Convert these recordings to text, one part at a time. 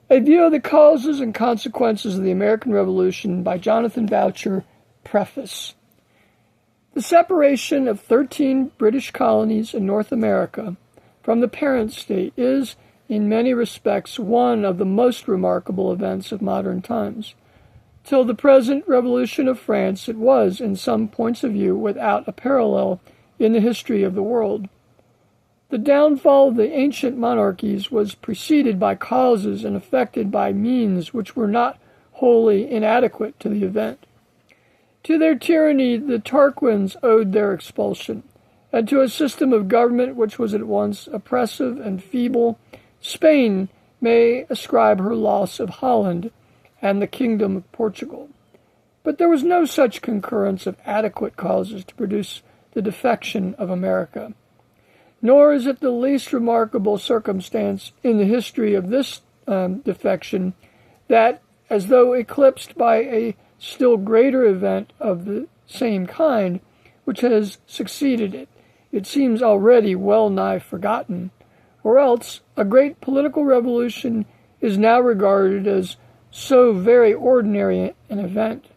A View of the Causes and Consequences of the American Revolution by Jonathan Boucher, Preface. The separation of 13 British colonies in North America from the parent state is, in many respects, one of the most remarkable events of modern times. Till the present Revolution of France, it was, in some points of view, without a parallel in the history of the world. The downfall of the ancient monarchies was preceded by causes and effected by means which were not wholly inadequate to the event. To their tyranny the Tarquins owed their expulsion, and to a system of government which was at once oppressive and feeble, Spain may ascribe her loss of Holland and the kingdom of Portugal. But there was no such concurrence of adequate causes to produce the defection of America. Nor is it the least remarkable circumstance in the history of this defection that, as though eclipsed by a still greater event of the same kind which has succeeded it, it seems already well nigh forgotten, or else a great political revolution is now regarded as so very ordinary an event,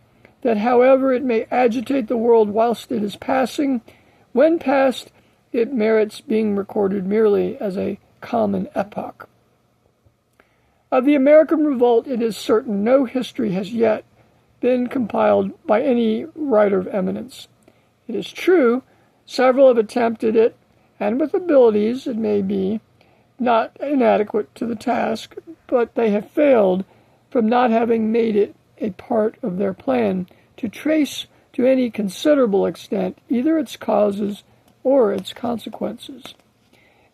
that however it may agitate the world whilst it is passing, when past, it merits being recorded merely as a common epoch. Of the American Revolt, it is certain no history has yet been compiled by any writer of eminence. It is true, several have attempted it, and with abilities, it may be, not inadequate to the task, but they have failed from not having made it a part of their plan to trace to any considerable extent either its causes or its consequences.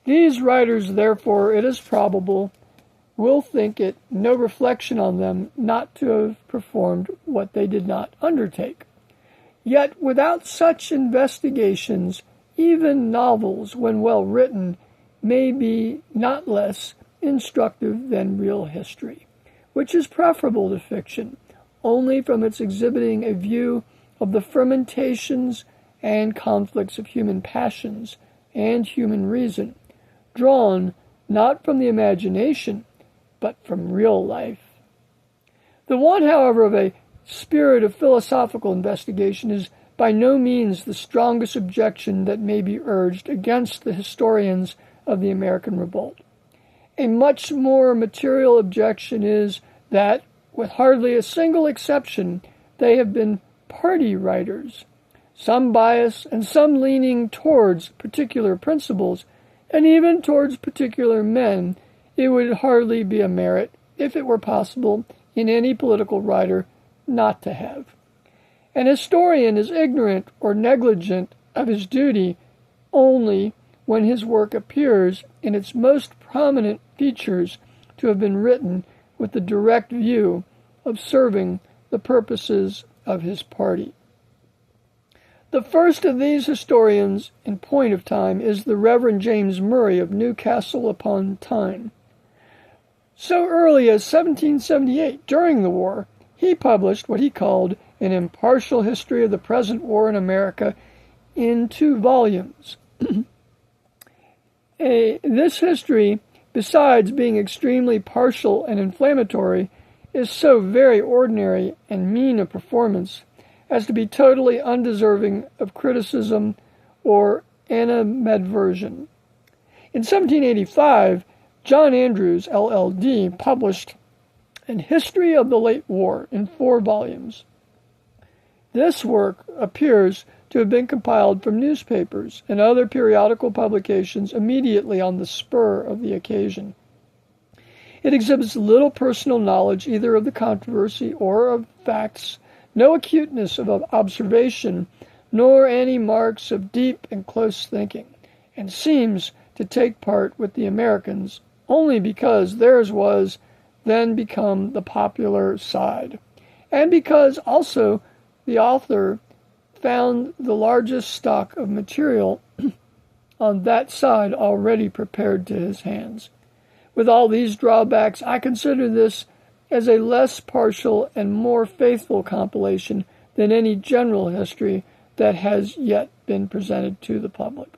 These writers, therefore, it is probable, will think it no reflection on them not to have performed what they did not undertake. Yet without such investigations, even novels, when well written, may be not less instructive than real history, which is preferable to fiction, only from its exhibiting a view of the fermentations and conflicts of human passions and human reason, drawn not from the imagination, but from real life. The want, however, of a spirit of philosophical investigation is by no means the strongest objection that may be urged against the historians of the American Revolt. A much more material objection is that, with hardly a single exception, they have been party writers, some bias and some leaning towards particular principles, and even towards particular men. It would hardly be a merit, if it were possible, in any political writer not to have. An historian is ignorant or negligent of his duty only when his work appears in its most prominent features to have been written with the direct view of serving the purposes of his party. The first of these historians, in point of time, is the Reverend James Murray of Newcastle upon Tyne. So early as 1778, during the war, he published what he called an impartial history of the present war in America in 2 volumes. This history, besides being extremely partial and inflammatory, is so very ordinary and mean a performance as to be totally undeserving of criticism or animadversion. In 1785, John Andrews, LL.D., published an History of the Late War in 4 volumes. This work appears to have been compiled from newspapers and other periodical publications immediately on the spur of the occasion. It exhibits little personal knowledge either of the controversy or of facts, no acuteness of observation, nor any marks of deep and close thinking, and seems to take part with the Americans only because theirs was then become the popular side, and because also the author found the largest stock of material on that side already prepared to his hands. With all these drawbacks, I consider this as a less partial and more faithful compilation than any general history that has yet been presented to the public.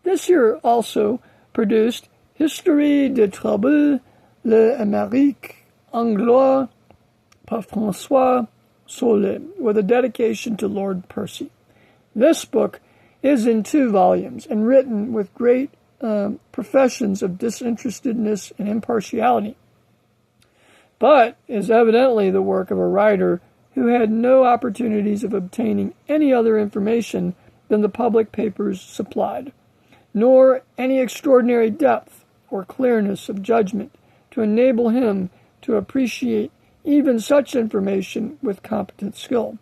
This year also produced Histoire des Troubles l'Amérique angloise par François Solé, with a dedication to Lord Percy. This book is in 2 volumes and written with great professions of disinterestedness and impartiality, but is evidently the work of a writer who had no opportunities of obtaining any other information than the public papers supplied, nor any extraordinary depth or clearness of judgment to enable him to appreciate even such information with competent skill.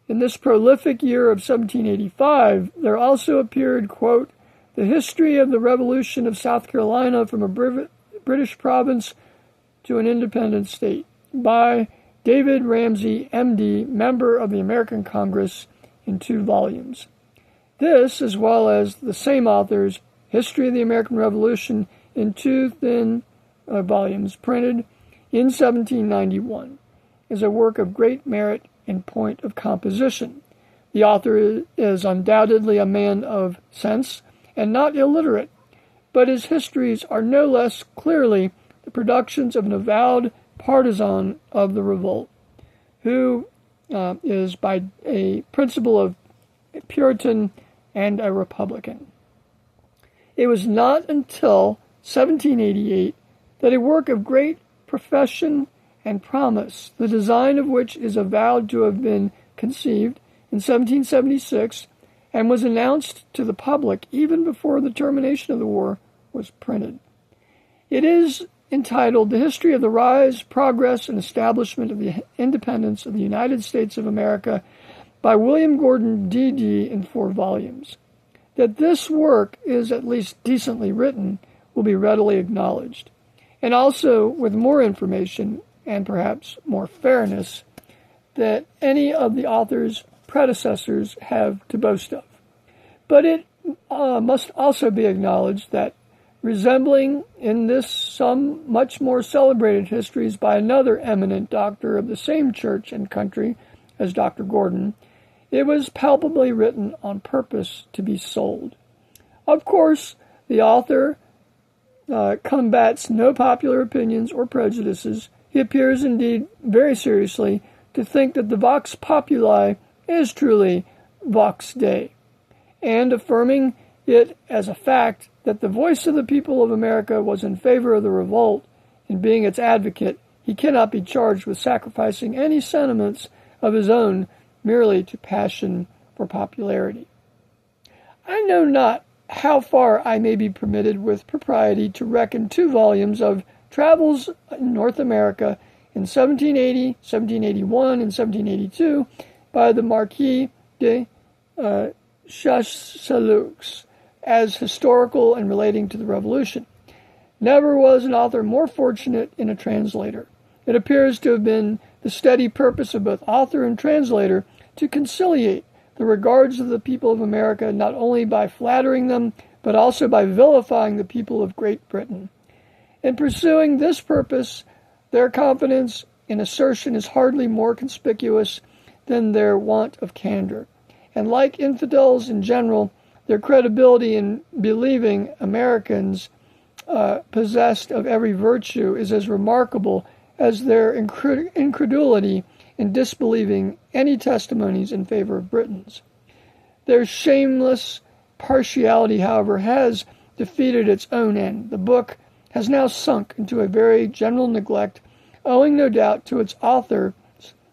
In this prolific year of 1785, there also appeared, quote, The History of the Revolution of South Carolina from a British Province to an Independent State, by David Ramsay, M.D., member of the American Congress, in 2 volumes. This, as well as the same author's History of the American Revolution in 2 thin volumes, printed in 1791, is a work of great merit in point of composition. The author is undoubtedly a man of sense and not illiterate, but his histories are no less clearly the productions of an avowed partisan of the revolt, who is by a principle of Puritan and a Republican. It was not until 1788 that a work of great profession and promise, the design of which is avowed to have been conceived in 1776 and was announced to the public even before the termination of the war, was printed. It is entitled The History of the Rise, Progress, and Establishment of the Independence of the United States of America by William Gordon, D.D., in 4 volumes. That this work is at least decently written will be readily acknowledged, and also with more information and perhaps more fairness that any of the author's predecessors have to boast of. But it must also be acknowledged that, resembling in this some much more celebrated histories by another eminent doctor of the same church and country as Dr. Gordon, it was palpably written on purpose to be sold. Of course, the author combats no popular opinions or prejudices. He appears indeed very seriously to think that the vox populi is truly vox Dei, and affirming it as a fact that the voice of the people of America was in favor of the revolt. In being its advocate, he cannot be charged with sacrificing any sentiments of his own merely to passion for popularity. I know not how far I may be permitted with propriety to reckon 2 volumes of Travels in North America in 1780, 1781, and 1782 by the Marquis de Chastellux as historical and relating to the Revolution. Never was an author more fortunate in a translator. It appears to have been the steady purpose of both author and translator to conciliate the regards of the people of America not only by flattering them, but also by vilifying the people of Great Britain. In pursuing this purpose, their confidence in assertion is hardly more conspicuous than their want of candor. And like infidels in general, their credibility in believing Americans possessed of every virtue is as remarkable as their incredulity in disbelieving any testimonies in favor of Britons. Their shameless partiality, however, has defeated its own end. The book has now sunk into a very general neglect, owing no doubt to its author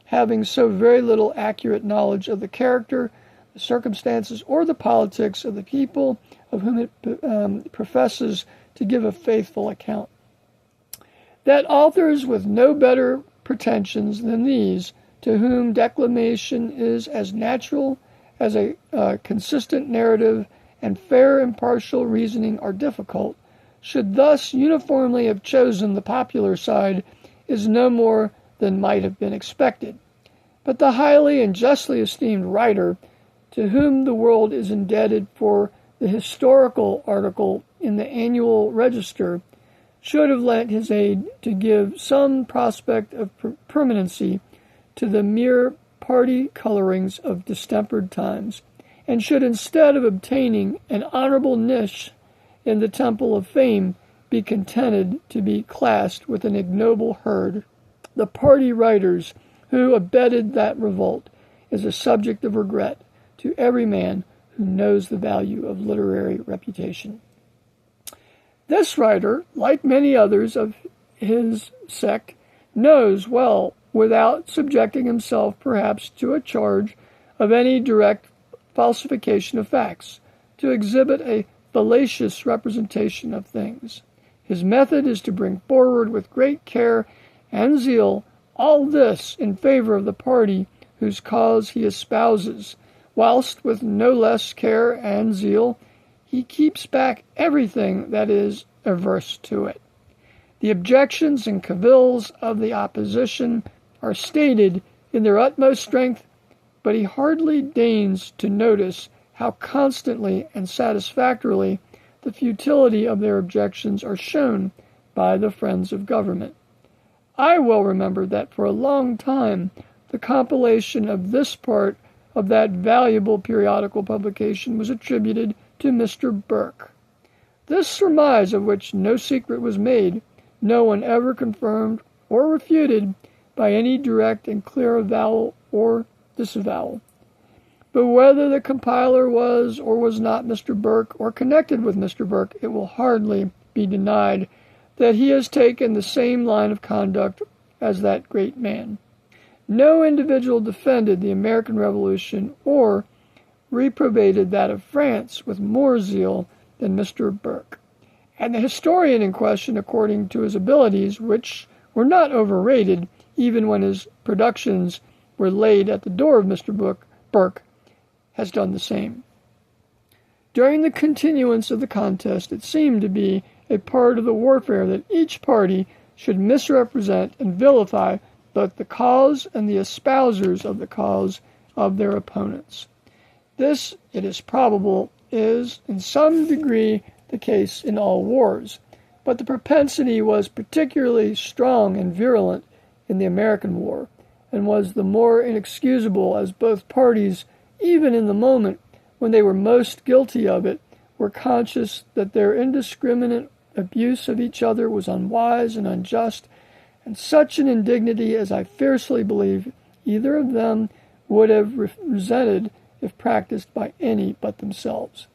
having so very little accurate knowledge of the character, the circumstances, or the politics of the people of whom it professes to give a faithful account. That authors with no better pretensions than these, to whom declamation is as natural as a consistent narrative and fair impartial reasoning are difficult, should thus uniformly have chosen the popular side is no more than might have been expected. But the highly and justly esteemed writer, to whom the world is indebted for the historical article in the Annual Register, should have lent his aid to give some prospect of permanency to the mere party colorings of distempered times, and should, instead of obtaining an honorable niche in the temple of fame, be contented to be classed with an ignoble herd. The party writers who abetted that revolt is a subject of regret to every man who knows the value of literary reputation. This writer, like many others of his sect, knows well, without subjecting himself perhaps to a charge of any direct falsification of facts, to exhibit a fallacious representation of things. His method is to bring forward with great care and zeal all this in favor of the party whose cause he espouses, whilst with no less care and zeal he keeps back everything that is averse to it. The objections and cavils of the opposition are stated in their utmost strength, but he hardly deigns to notice how constantly and satisfactorily the futility of their objections are shown by the friends of government. I well remember that for a long time the compilation of this part of that valuable periodical publication was attributed to Mr. Burke. This surmise, of which no secret was made, no one ever confirmed or refuted by any direct and clear avowal or disavowal. But whether the compiler was or was not Mr. Burke, or connected with Mr. Burke, it will hardly be denied that he has taken the same line of conduct as that great man. No individual defended the American Revolution or reprobated that of France with more zeal than Mr. Burke. And the historian in question, according to his abilities, which were not overrated even when his productions were laid at the door of Mr. Burke, has done the same. During the continuance of the contest, it seemed to be a part of the warfare that each party should misrepresent and vilify both the cause and the espousers of the cause of their opponents. This, it is probable, is in some degree the case in all wars, but the propensity was particularly strong and virulent in the American War, and was the more inexcusable as both parties, even in the moment when they were most guilty of it, were conscious that their indiscriminate abuse of each other was unwise and unjust, and such an indignity as I fiercely believe either of them would have resented if practiced by any but themselves.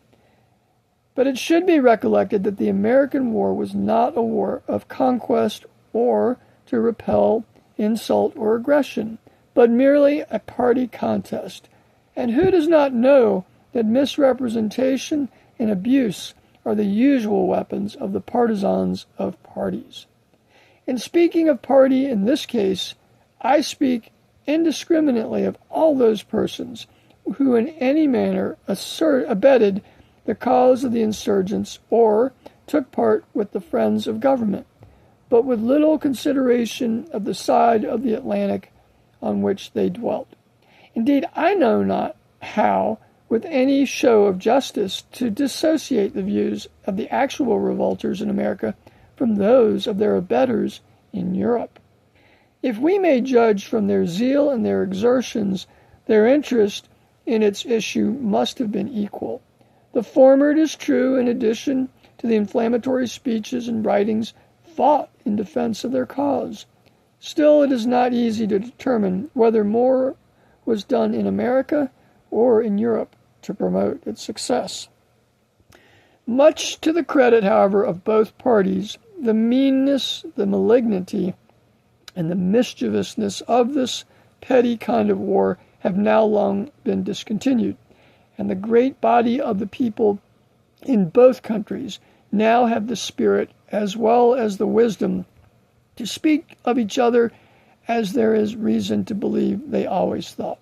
But it should be recollected that the American War was not a war of conquest or to repel insult or aggression, but merely a party contest. And who does not know that misrepresentation and abuse are the usual weapons of the partisans of parties? In speaking of party in this case, I speak indiscriminately of all those persons who in any manner abetted the cause of the insurgents or took part with the friends of government, but with little consideration of the side of the Atlantic on which they dwelt. Indeed, I know not how, with any show of justice, to dissociate the views of the actual revolters in America from those of their abettors in Europe. If we may judge from their zeal and their exertions, their interest in its issue must have been equal. The former, it is true, in addition to the inflammatory speeches and writings, fought in defense of their cause. Still, it is not easy to determine whether more was done in America or in Europe to promote its success. Much to the credit, however, of both parties, the meanness, the malignity, and the mischievousness of this petty kind of war have now long been discontinued, and the great body of the people in both countries now have the spirit as well as the wisdom to speak of each other as there is reason to believe they always thought.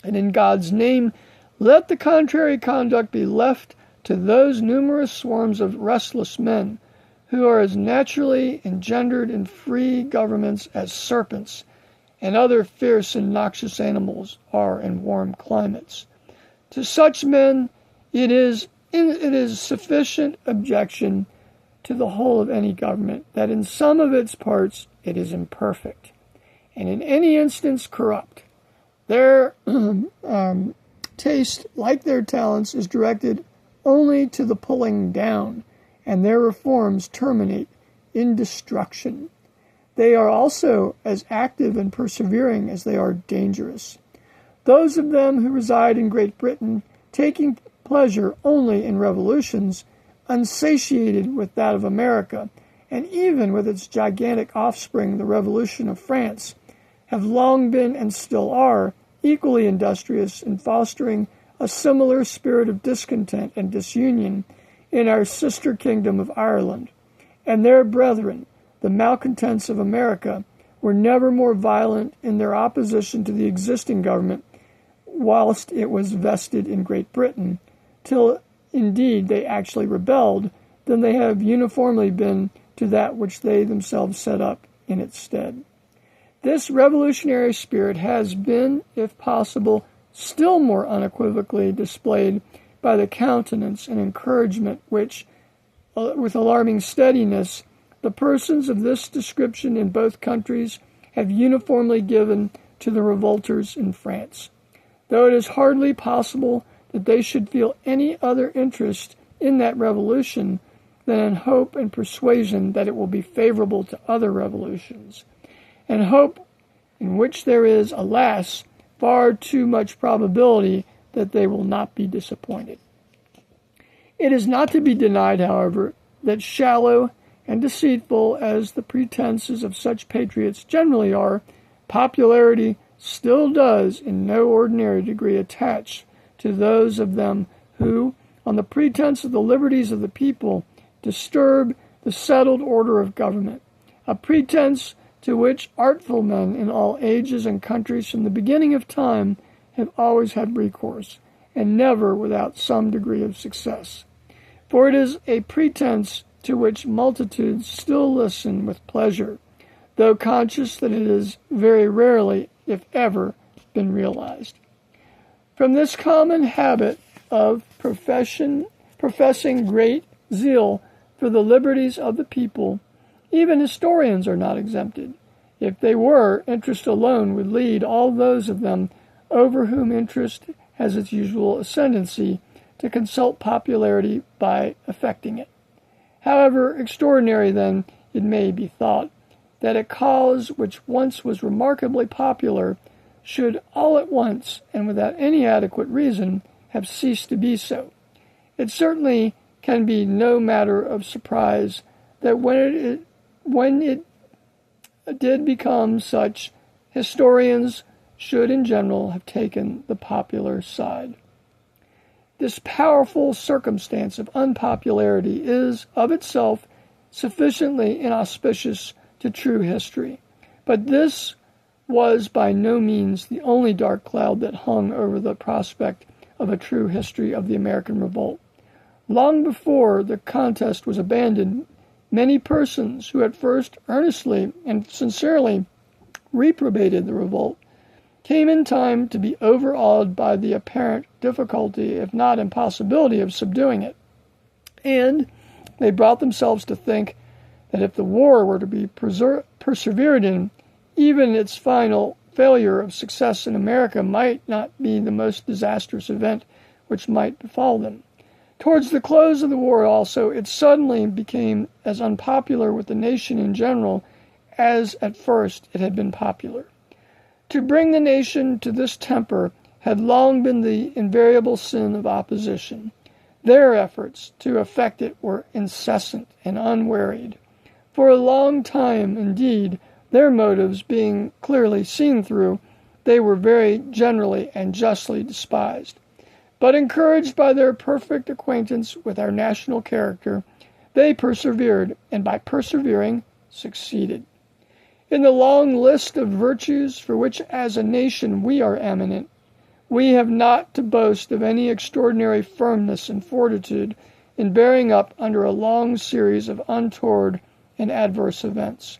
And in God's name, let the contrary conduct be left to those numerous swarms of restless men who are as naturally engendered in free governments as serpents and other fierce and noxious animals are in warm climates. To such men it is sufficient objection to the whole of any government that in some of its parts it is imperfect, and in any instance corrupt. Their taste, like their talents, is directed only to the pulling down and their reforms terminate in destruction. They are also as active and persevering as they are dangerous. Those of them who reside in Great Britain, taking pleasure only in revolutions, unsatiated with that of America, and even with its gigantic offspring, the Revolution of France, have long been and still are equally industrious in fostering a similar spirit of discontent and disunion in our sister kingdom of Ireland. And their brethren, the malcontents of America, were never more violent in their opposition to the existing government whilst it was vested in Great Britain, till indeed they actually rebelled, than they have uniformly been to that which they themselves set up in its stead. This revolutionary spirit has been, if possible, still more unequivocally displayed by the countenance and encouragement which, with alarming steadiness, the persons of this description in both countries have uniformly given to the revolters in France, though it is hardly possible that they should feel any other interest in that revolution than in hope and persuasion that it will be favorable to other revolutions, and hope in which there is, alas, far too much probability that they will not be disappointed. It is not to be denied, however, that shallow and deceitful as the pretenses of such patriots generally are, popularity still does in no ordinary degree attach to those of them who, on the pretense of the liberties of the people, disturb the settled order of government, a pretense to which artful men in all ages and countries from the beginning of time have always had recourse, and never without some degree of success. For it is a pretense to which multitudes still listen with pleasure, though conscious that it has very rarely, if ever, been realized. From this common habit of professing great zeal for the liberties of the people, even historians are not exempted. If they were, interest alone would lead all those of them over whom interest has its usual ascendancy to consult popularity by affecting it. However extraordinary, then, it may be thought, that a cause which once was remarkably popular should all at once, and without any adequate reason, have ceased to be so. It certainly can be no matter of surprise that when it did become such, historians should in general have taken the popular side. This powerful circumstance of unpopularity is of itself sufficiently inauspicious to true history, but this was by no means the only dark cloud that hung over the prospect of a true history of the American revolt. Long before the contest was abandoned, many persons who at first earnestly and sincerely reprobated the revolt came in time to be overawed by the apparent difficulty, if not impossibility, of subduing it, and they brought themselves to think that if the war were to be persevered in, even its final failure of success in America might not be the most disastrous event which might befall them. Towards the close of the war also, it suddenly became as unpopular with the nation in general as at first it had been popular. To bring the nation to this temper had long been the invariable sin of opposition. Their efforts to effect it were incessant and unwearied. For a long time, indeed, their motives being clearly seen through, they were very generally and justly despised. But encouraged by their perfect acquaintance with our national character, they persevered, and by persevering, succeeded. In the long list of virtues for which as a nation we are eminent, we have not to boast of any extraordinary firmness and fortitude in bearing up under a long series of untoward and adverse events.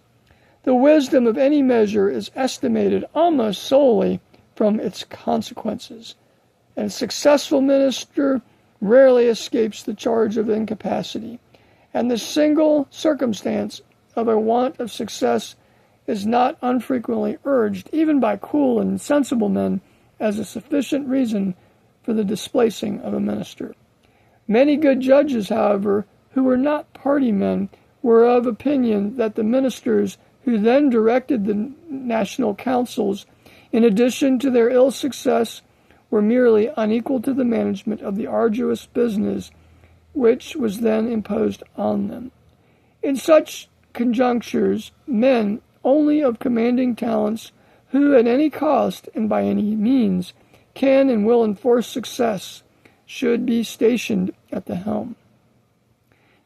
The wisdom of any measure is estimated almost solely from its consequences, and a successful minister rarely escapes the charge of incapacity, and the single circumstance of a want of success is not unfrequently urged, even by cool and sensible men, as a sufficient reason for the displacing of a minister. Many good judges, however, who were not party men were of opinion that the ministers who then directed the national councils, in addition to their ill success, were merely unequal to the management of the arduous business which was then imposed on them. In such conjunctures, men only of commanding talents, who at any cost and by any means can and will enforce success, should be stationed at the helm.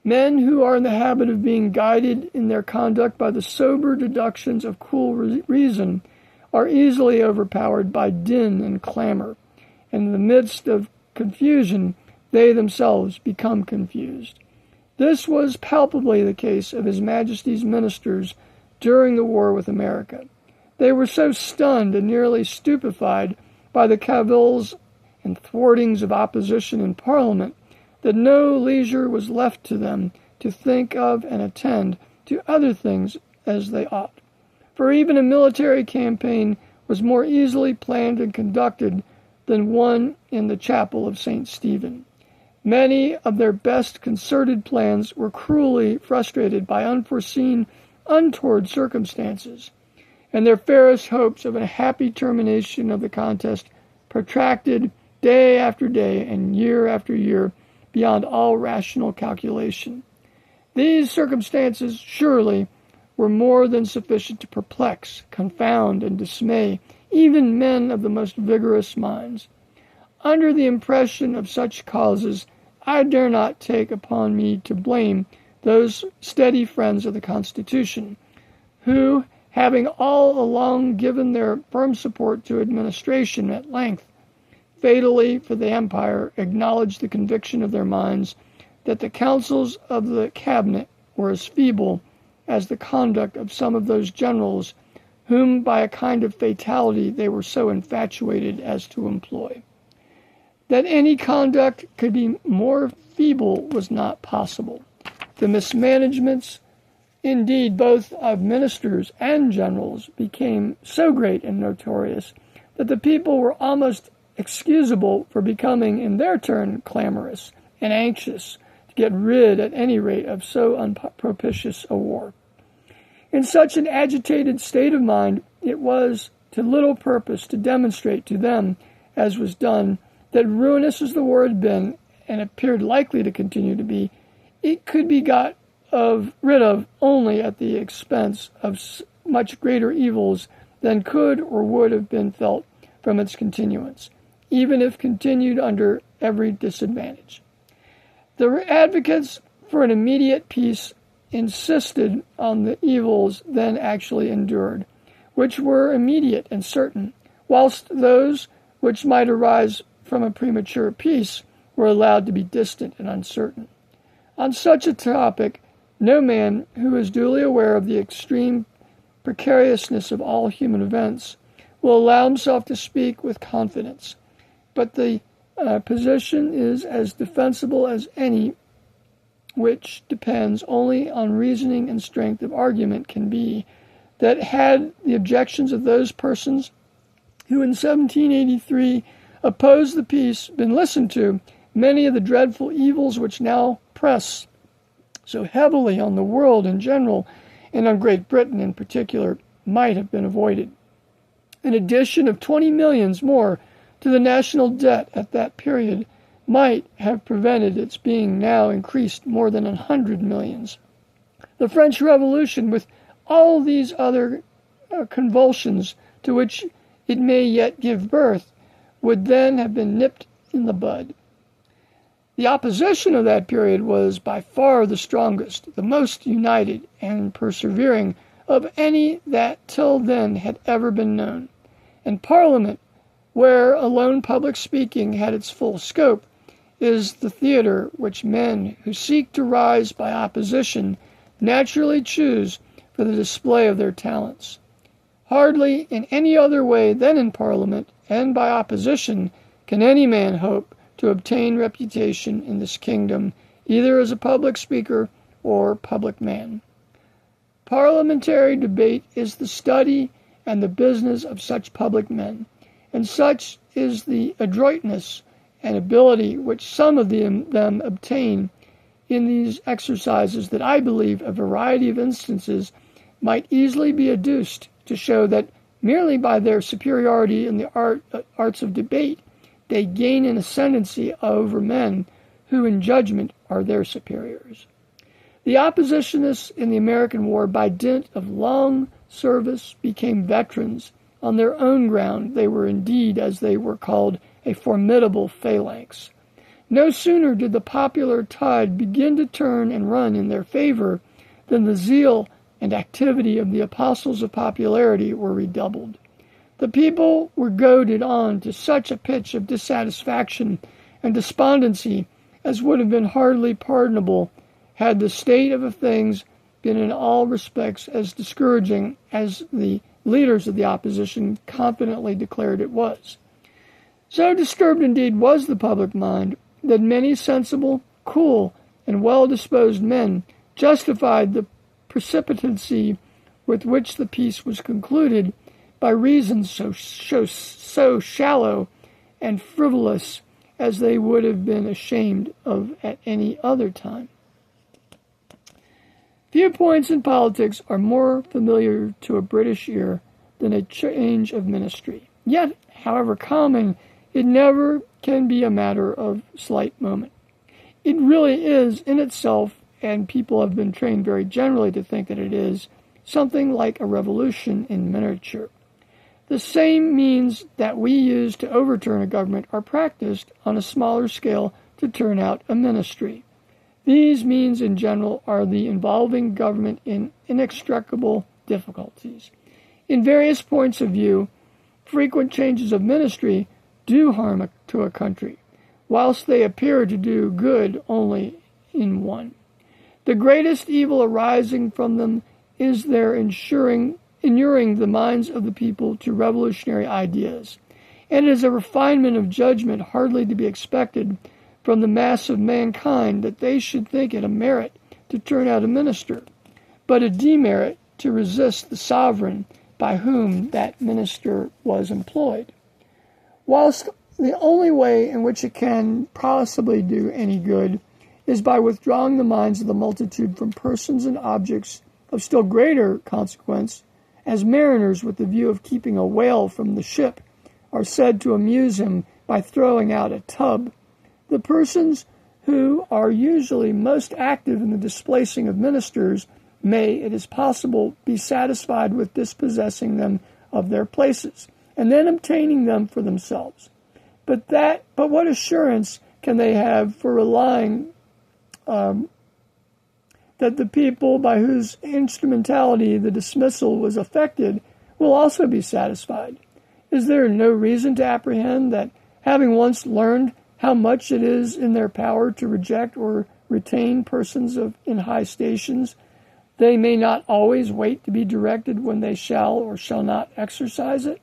Men who are in the habit of being guided in their conduct by the sober deductions of cool reason are easily overpowered by din and clamor, and in the midst of confusion they themselves become confused. This was palpably the case of His Majesty's ministers during the war with America. They were so stunned and nearly stupefied by the cavils and thwartings of opposition in Parliament that no leisure was left to them to think of and attend to other things as they ought. For even a military campaign was more easily planned and conducted than one in the chapel of St. Stephen. Many of their best concerted plans were cruelly frustrated by unforeseen, untoward circumstances, and their fairest hopes of a happy termination of the contest protracted day after day and year after year beyond all rational calculation. These circumstances surely were more than sufficient to perplex, confound, and dismay even men of the most vigorous minds. Under the impression of such causes, I dare not take upon me to blame those steady friends of the Constitution, who, having all along given their firm support to administration, at length, fatally for the empire, acknowledged the conviction of their minds that the counsels of the cabinet were as feeble as the conduct of some of those generals whom by a kind of fatality they were so infatuated as to employ. That any conduct could be more feeble was not possible. The mismanagements, indeed, both of ministers and generals, became so great and notorious that the people were almost excusable for becoming, in their turn, clamorous and anxious to get rid, at any rate, of so unpropitious a war. In such an agitated state of mind, it was to little purpose to demonstrate to them, as was done, that ruinous as the war had been, and appeared likely to continue to be, it could be got rid of only at the expense of much greater evils than could or would have been felt from its continuance, even if continued under every disadvantage. The advocates for an immediate peace insisted on the evils then actually endured, which were immediate and certain, whilst those which might arise from a premature peace were allowed to be distant and uncertain. On such a topic, no man who is duly aware of the extreme precariousness of all human events will allow himself to speak with confidence, but the position is as defensible as any which depends only on reasoning and strength of argument can be, that had the objections of those persons who in 1783 opposed the peace been listened to, many of the dreadful evils which now press so heavily on the world in general, and on Great Britain in particular, might have been avoided. An addition of 20 millions more to the national debt at that period might have prevented its being now increased more than 100 millions. The French Revolution, with all these other convulsions to which it may yet give birth, would then have been nipped in the bud. The opposition of that period was by far the strongest, the most united and persevering of any that till then had ever been known. And Parliament, where alone public speaking had its full scope, is the theater which men who seek to rise by opposition naturally choose for the display of their talents. Hardly in any other way than in Parliament and by opposition can any man hope to obtain reputation in this kingdom, either as a public speaker or public man. Parliamentary debate is the study and the business of such public men, and such is the adroitness and ability which some of them obtain in these exercises that I believe a variety of instances might easily be adduced to show that merely by their superiority in the arts of debate, they gain an ascendancy over men who in judgment are their superiors. The oppositionists in the American War, by dint of long service, became veterans. On their own ground, they were indeed, as they were called, a formidable phalanx. No sooner did the popular tide begin to turn and run in their favor than the zeal and activity of the apostles of popularity were redoubled. The people were goaded on to such a pitch of dissatisfaction and despondency as would have been hardly pardonable had the state of things been in all respects as discouraging as the leaders of the opposition confidently declared it was. So disturbed indeed was the public mind that many sensible, cool, and well-disposed men justified the precipitancy with which the peace was concluded by reasons so shallow and frivolous as they would have been ashamed of at any other time. Few points in politics are more familiar to a British ear than a change of ministry. Yet, however common, it never can be a matter of slight moment. It really is in itself, and people have been trained very generally to think that it is, something like a revolution in miniature. The same means that we use to overturn a government are practiced on a smaller scale to turn out a ministry. These means in general are the involving government in inextricable difficulties. In various points of view, frequent changes of ministry do harm to a country, whilst they appear to do good only in one. The greatest evil arising from them is their inuring the minds of the people to revolutionary ideas, and it is a refinement of judgment hardly to be expected from the mass of mankind that they should think it a merit to turn out a minister, but a demerit to resist the sovereign by whom that minister was employed. Whilst the only way in which it can possibly do any good is by withdrawing the minds of the multitude from persons and objects of still greater consequence, as mariners with the view of keeping a whale from the ship are said to amuse him by throwing out a tub, the persons who are usually most active in the displacing of ministers may, it is possible, be satisfied with dispossessing them of their places, and then obtaining them for themselves. But what assurance can they have for relying that the people by whose instrumentality the dismissal was effected will also be satisfied? Is there no reason to apprehend that, having once learned how much it is in their power to reject or retain persons in high stations, they may not always wait to be directed when they shall or shall not exercise it?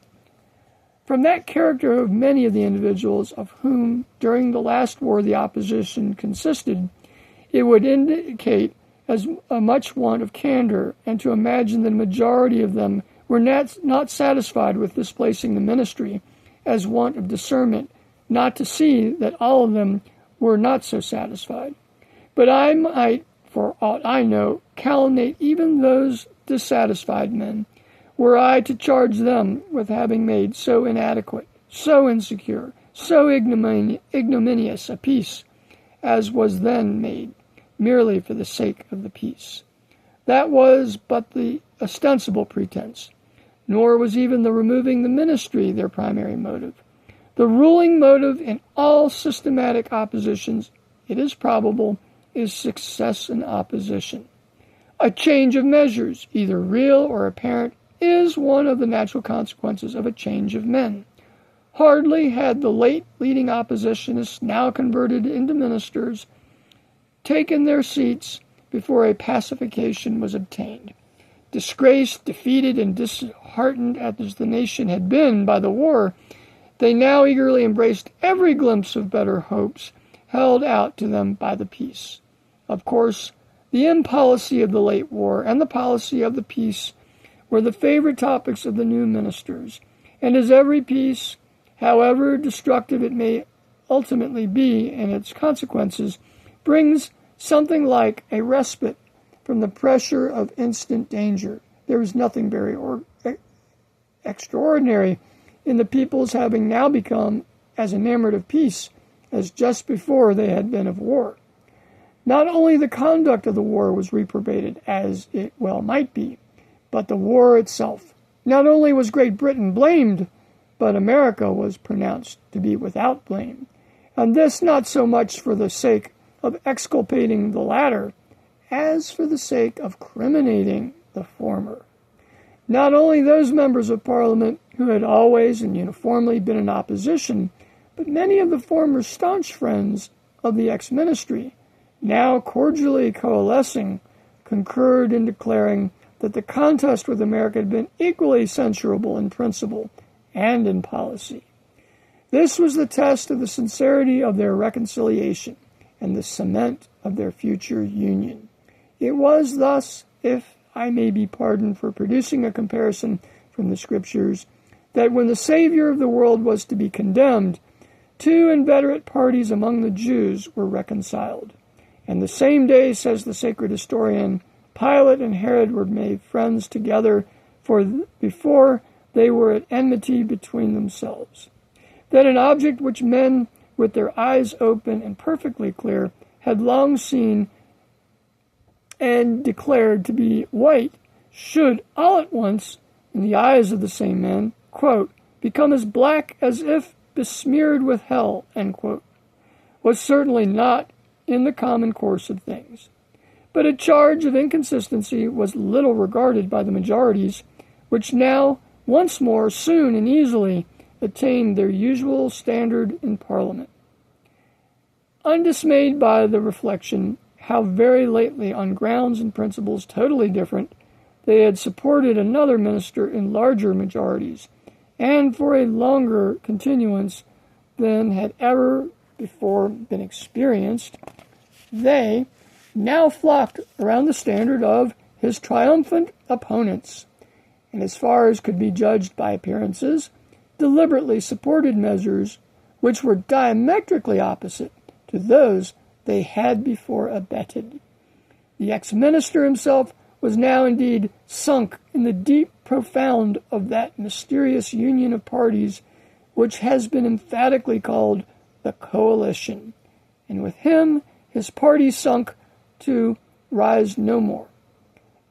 From that character of many of the individuals of whom during the last war the opposition consisted, it would indicate as a much want of candor, and to imagine that a majority of them were not satisfied with displacing the ministry, as want of discernment, not to see that all of them were not so satisfied. But I might, for aught I know, calumniate even those dissatisfied men, were I to charge them with having made so inadequate, so insecure, so ignominious a peace as was then made, merely for the sake of the peace. That was but the ostensible pretense, nor was even the removing the ministry their primary motive. The ruling motive in all systematic oppositions, it is probable, is success in opposition. A change of measures, either real or apparent, is one of the natural consequences of a change of men. Hardly had the late leading oppositionists, now converted into ministers, taken their seats before a pacification was obtained. Disgraced, defeated, and disheartened as the nation had been by the war, they now eagerly embraced every glimpse of better hopes held out to them by the peace. Of course, the impolicy of the late war and the policy of the peace were the favorite topics of the new ministers, and as every peace, however destructive it may ultimately be in its consequences, brings something like a respite from the pressure of instant danger. There was nothing very extraordinary in the peoples having now become as enamored of peace as just before they had been of war. Not only the conduct of the war was reprobated, as it well might be, but the war itself. Not only was Great Britain blamed, but America was pronounced to be without blame, and this not so much for the sake of exculpating the latter, as for the sake of criminating the former. Not only those members of Parliament who had always and uniformly been in opposition, but many of the former staunch friends of the ex-ministry, now cordially coalescing, concurred in declaring that the contest with America had been equally censurable in principle and in policy. This was the test of the sincerity of their reconciliation and the cement of their future union. It was thus, if I may be pardoned for producing a comparison from the Scriptures, that when the Savior of the world was to be condemned, two inveterate parties among the Jews were reconciled. And the same day, says the sacred historian, Pilate and Herod were made friends together, for before they were at enmity between themselves. That an object which men, with their eyes open and perfectly clear, had long seen and declared to be white, should all at once, in the eyes of the same men, quote, become as black as if besmeared with hell, end quote, was certainly not in the common course of things. But a charge of inconsistency was little regarded by the majorities, which now, once more, soon and easily, attained their usual standard in Parliament. Undismayed by the reflection how very lately, on grounds and principles totally different, they had supported another minister in larger majorities, and for a longer continuance than had ever before been experienced, they now flocked around the standard of his triumphant opponents, and as far as could be judged by appearances, deliberately supported measures which were diametrically opposite to those they had before abetted. The ex-minister himself was now indeed sunk in the deep profound of that mysterious union of parties which has been emphatically called the coalition, and with him his party sunk to rise no more.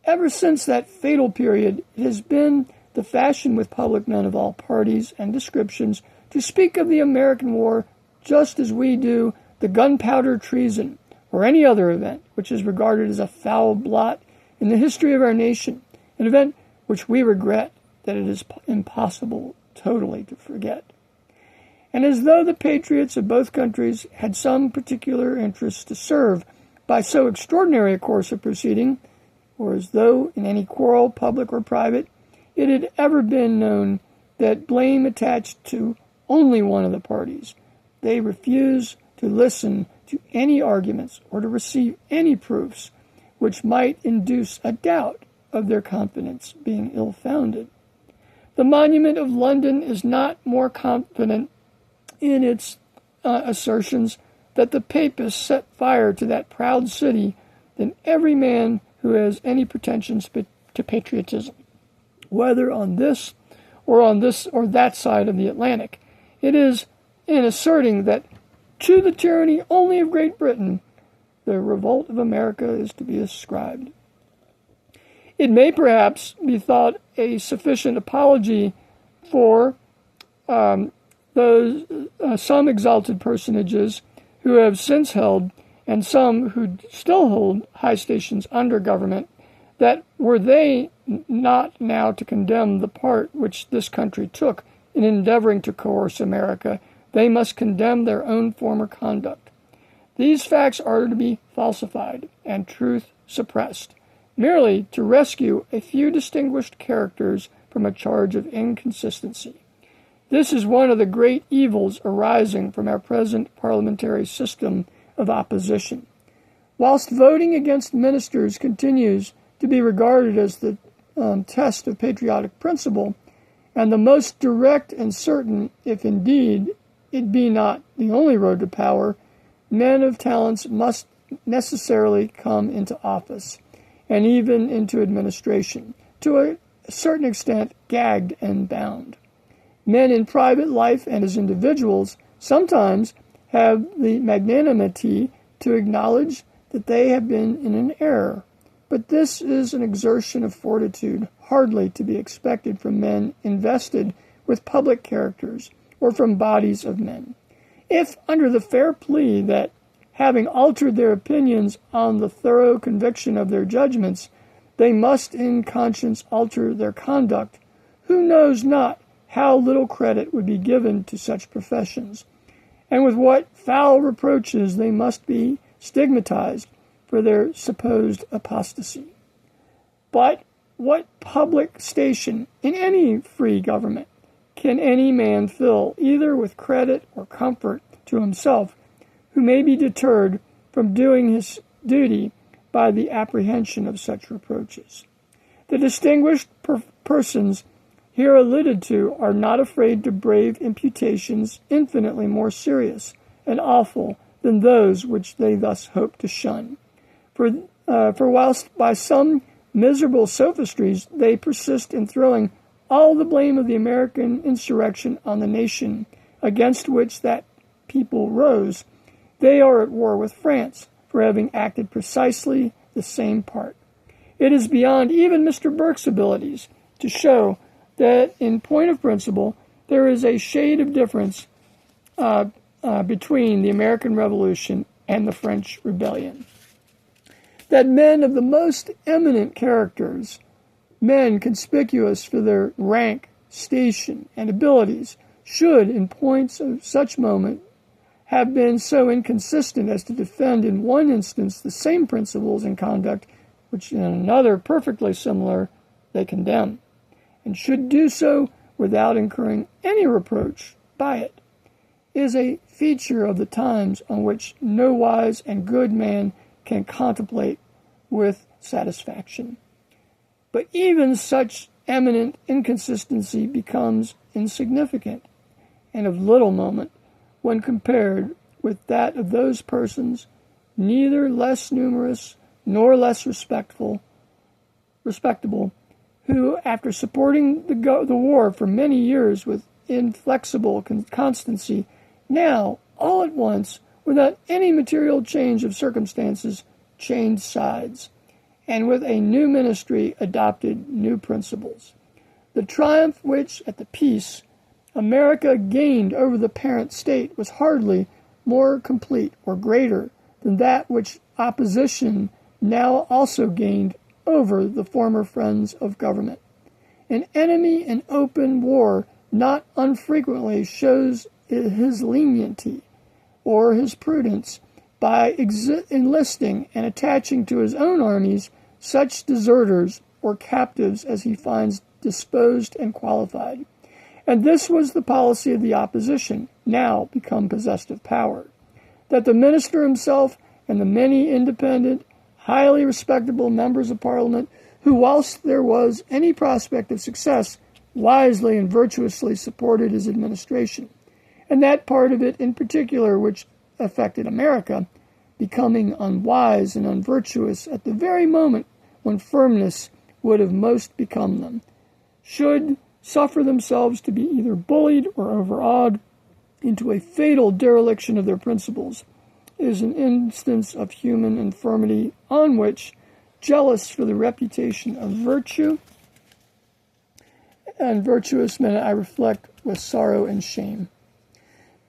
Ever since that fatal period, it has been the fashion with public men of all parties and descriptions to speak of the American war just as we do the gunpowder treason or any other event which is regarded as a foul blot in the history of our nation, an event which we regret that it is impossible totally to forget. And as though the patriots of both countries had some particular interest to serve by so extraordinary a course of proceeding, or as though in any quarrel, public or private, it had ever been known that blame attached to only one of the parties, they refused to listen to any arguments or to receive any proofs which might induce a doubt of their confidence being ill-founded. The Monument of London is not more confident in its assertions that the Papists set fire to that proud city than every man who has any pretensions to patriotism, whether on this or that side of the Atlantic. It is in asserting that to the tyranny only of Great Britain the revolt of America is to be ascribed. It may perhaps be thought a sufficient apology for those some exalted personages who have since held, and some who still hold, high stations under government, that were they not now to condemn the part which this country took in endeavoring to coerce America, they must condemn their own former conduct. These facts are to be falsified and truth suppressed, merely to rescue a few distinguished characters from a charge of inconsistency. This is one of the great evils arising from our present parliamentary system of opposition. Whilst voting against ministers continues to be regarded as the test of patriotic principle, and the most direct and certain, if indeed it be not the only road to power, men of talents must necessarily come into office, and even into administration, to a certain extent gagged and bound. Men in private life and as individuals sometimes have the magnanimity to acknowledge that they have been in an error, but this is an exertion of fortitude hardly to be expected from men invested with public characters or from bodies of men. If, under the fair plea that, having altered their opinions on the thorough conviction of their judgments, they must in conscience alter their conduct, who knows not how little credit would be given to such professions, and with what foul reproaches they must be stigmatized for their supposed apostasy. But what public station in any free government can any man fill, either with credit or comfort to himself, who may be deterred from doing his duty by the apprehension of such reproaches? The distinguished persons here alluded to are not afraid to brave imputations infinitely more serious and awful than those which they thus hope to shun. For whilst by some miserable sophistries they persist in throwing all the blame of the American insurrection on the nation against which that people rose, they are at war with France for having acted precisely the same part. It is beyond even Mr. Burke's abilities to show that in point of principle there is a shade of difference between the American Revolution and the French Rebellion. That men of the most eminent characters, men conspicuous for their rank, station, and abilities, should, in points of such moment, have been so inconsistent as to defend in one instance the same principles and conduct which in another perfectly similar they condemn, and should do so without incurring any reproach by it, is a feature of the times on which no wise and good man can contemplate with satisfaction. But even such eminent inconsistency becomes insignificant and of little moment when compared with that of those persons, neither less numerous nor less respectable, who, after supporting the war for many years with inflexible constancy, now, all at once, without any material change of circumstances, changed sides, and with a new ministry adopted new principles. The triumph which, at the peace, America gained over the parent state was hardly more complete or greater than that which opposition now also gained over the former friends of government. An enemy in open war not unfrequently shows his leniency or his prudence by enlisting and attaching to his own armies such deserters or captives as he finds disposed and qualified. And this was the policy of the opposition, now become possessed of power, that the minister himself and the many independent, highly respectable members of Parliament, who, whilst there was any prospect of success, wisely and virtuously supported his administration, and that part of it in particular which affected America, becoming unwise and unvirtuous at the very moment when firmness would have most become them, should suffer themselves to be either bullied or overawed into a fatal dereliction of their principles, is an instance of human infirmity on which, jealous for the reputation of virtue and virtuous men, I reflect with sorrow and shame.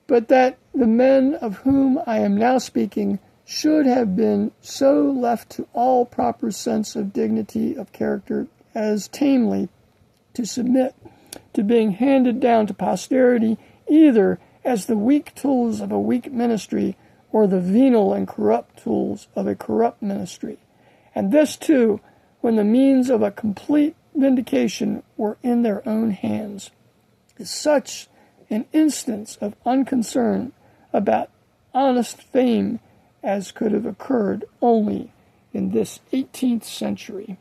But that the men of whom I am now speaking should have been so left to all proper sense of dignity of character as tamely to submit to being handed down to posterity either as the weak tools of a weak ministry or the venal and corrupt tools of a corrupt ministry, and this too when the means of a complete vindication were in their own hands, is such an instance of unconcern about honest fame as could have occurred only in this 18th century.